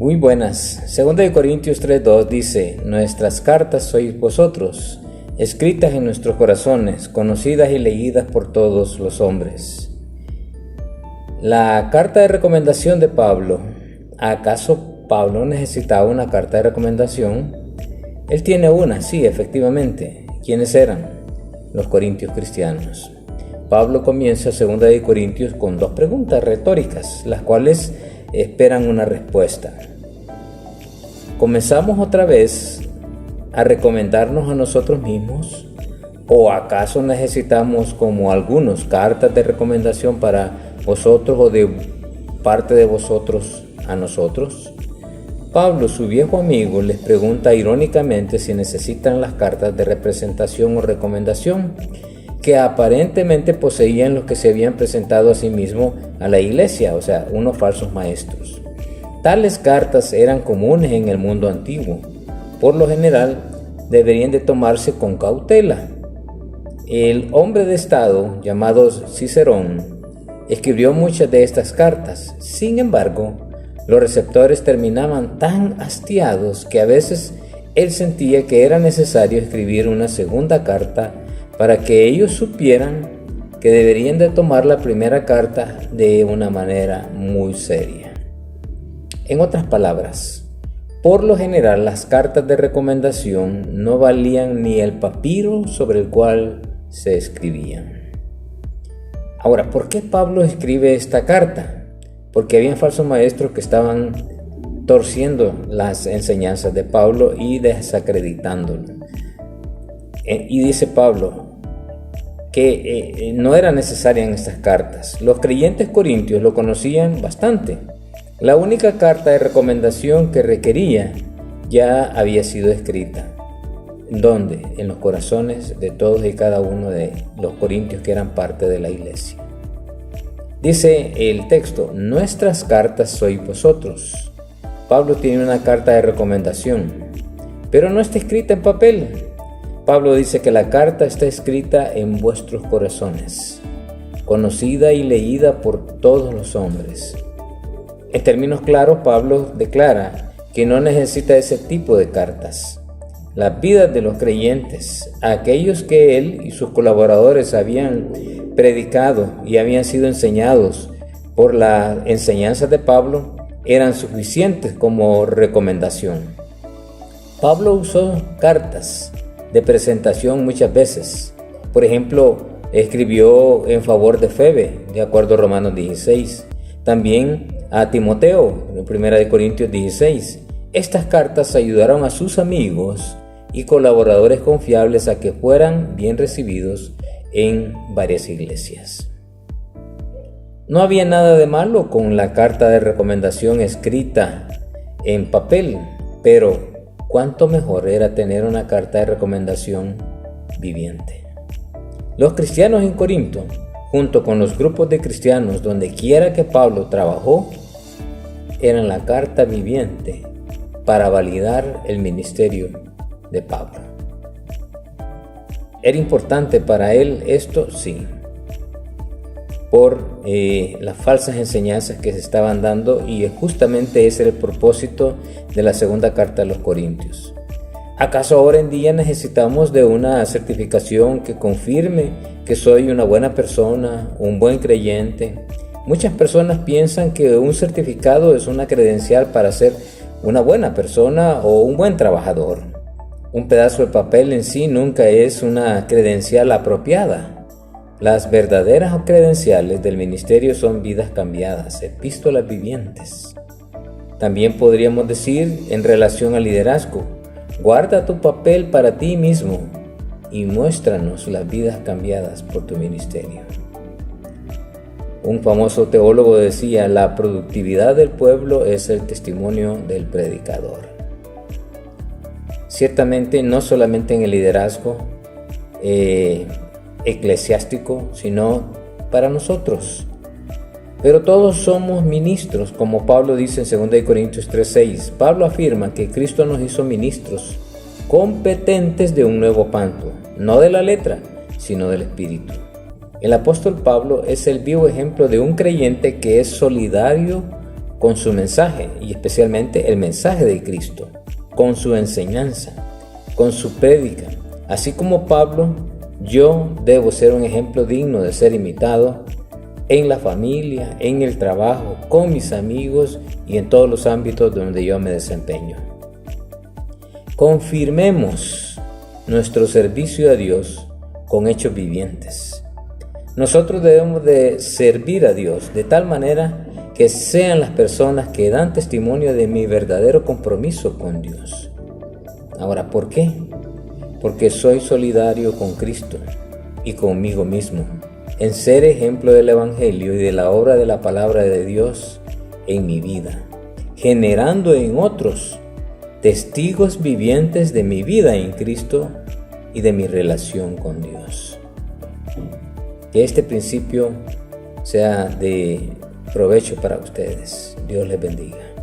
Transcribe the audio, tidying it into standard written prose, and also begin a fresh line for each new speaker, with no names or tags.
Muy buenas. 2 Corintios 3:2 dice: nuestras cartas sois vosotros, escritas en nuestros corazones, conocidas y leídas por todos los hombres. La carta de recomendación de Pablo. ¿Acaso Pablo necesitaba una carta de recomendación? Él tiene una, sí, efectivamente. ¿Quiénes eran? Los corintios cristianos. Pablo comienza 2 Corintios con dos preguntas retóricas, las cuales esperan una respuesta. ¿Comenzamos otra vez a recomendarnos a nosotros mismos? ¿O acaso necesitamos, como algunos, cartas de recomendación para vosotros o de parte de vosotros a nosotros? Pablo, su viejo amigo, les pregunta irónicamente si necesitan las cartas de representación o recomendación que aparentemente poseían los que se habían presentado a sí mismos a la iglesia, o sea, unos falsos maestros. Tales cartas eran comunes en el mundo antiguo. Por lo general, deberían de tomarse con cautela. El hombre de Estado, llamado Cicerón, escribió muchas de estas cartas. Sin embargo, los receptores terminaban tan hastiados que a veces él sentía que era necesario escribir una segunda carta para que ellos supieran que deberían de tomar la primera carta de una manera muy seria. En otras palabras, por lo general las cartas de recomendación no valían ni el papiro sobre el cual se escribían. Ahora, ¿por qué Pablo escribe esta carta? Porque habían falsos maestros que estaban torciendo las enseñanzas de Pablo y desacreditándolo. Y dice Pablo que no era necesaria en estas cartas. Los creyentes corintios lo conocían bastante. La única carta de recomendación que requería ya había sido escrita. ¿Dónde? En los corazones de todos y cada uno de los corintios que eran parte de la iglesia. Dice el texto: nuestras cartas sois vosotros. Pablo tiene una carta de recomendación, pero no está escrita en papel. Pablo dice que la carta está escrita en vuestros corazones, conocida y leída por todos los hombres. En términos claros, Pablo declara que no necesita ese tipo de cartas. Las vidas de los creyentes, aquellos que él y sus colaboradores habían predicado y habían sido enseñados por la enseñanza de Pablo, eran suficientes como recomendación. Pablo usó cartas de presentación muchas veces. Por ejemplo, escribió en favor de Febe, de acuerdo a Romanos 16. También a Timoteo, en 1 Corintios 16. Estas cartas ayudaron a sus amigos y colaboradores confiables a que fueran bien recibidos en varias iglesias. No había nada de malo con la carta de recomendación escrita en papel, pero cuánto mejor era tener una carta de recomendación viviente. Los cristianos en Corinto, junto con los grupos de cristianos donde quiera que Pablo trabajó, eran la carta viviente para validar el ministerio de Pablo. ¿Era importante para él esto? Sí, por las falsas enseñanzas que se estaban dando, y justamente ese era el propósito de la segunda carta a los Corintios. ¿Acaso ahora en día necesitamos de una certificación que confirme que soy una buena persona, un buen creyente? Muchas personas piensan que un certificado es una credencial para ser una buena persona o un buen trabajador. Un pedazo de papel en sí nunca es una credencial apropiada. Las verdaderas credenciales del ministerio son vidas cambiadas, epístolas vivientes. También podríamos decir en relación al liderazgo: guarda tu papel para ti mismo y muéstranos las vidas cambiadas por tu ministerio. Un famoso teólogo decía: la productividad del pueblo es el testimonio del predicador. Ciertamente no solamente en el liderazgo eclesiástico, sino para nosotros. Pero todos somos ministros, como Pablo dice en 2 Corintios 3:6. Pablo afirma que Cristo nos hizo ministros competentes de un nuevo pacto, no de la letra, sino del Espíritu. El apóstol Pablo es el vivo ejemplo de un creyente que es solidario con su mensaje, y especialmente el mensaje de Cristo, con su enseñanza, con su prédica. Así como Pablo, yo debo ser un ejemplo digno de ser imitado en la familia, en el trabajo, con mis amigos y en todos los ámbitos donde yo me desempeño. Confirmemos nuestro servicio a Dios con hechos vivientes. Nosotros debemos de servir a Dios de tal manera que sean las personas que dan testimonio de mi verdadero compromiso con Dios. Ahora, ¿por qué? Porque soy solidario con Cristo y conmigo mismo, en ser ejemplo del Evangelio y de la obra de la palabra de Dios en mi vida, generando en otros testigos vivientes de mi vida en Cristo y de mi relación con Dios. Que este principio sea de provecho para ustedes. Dios les bendiga.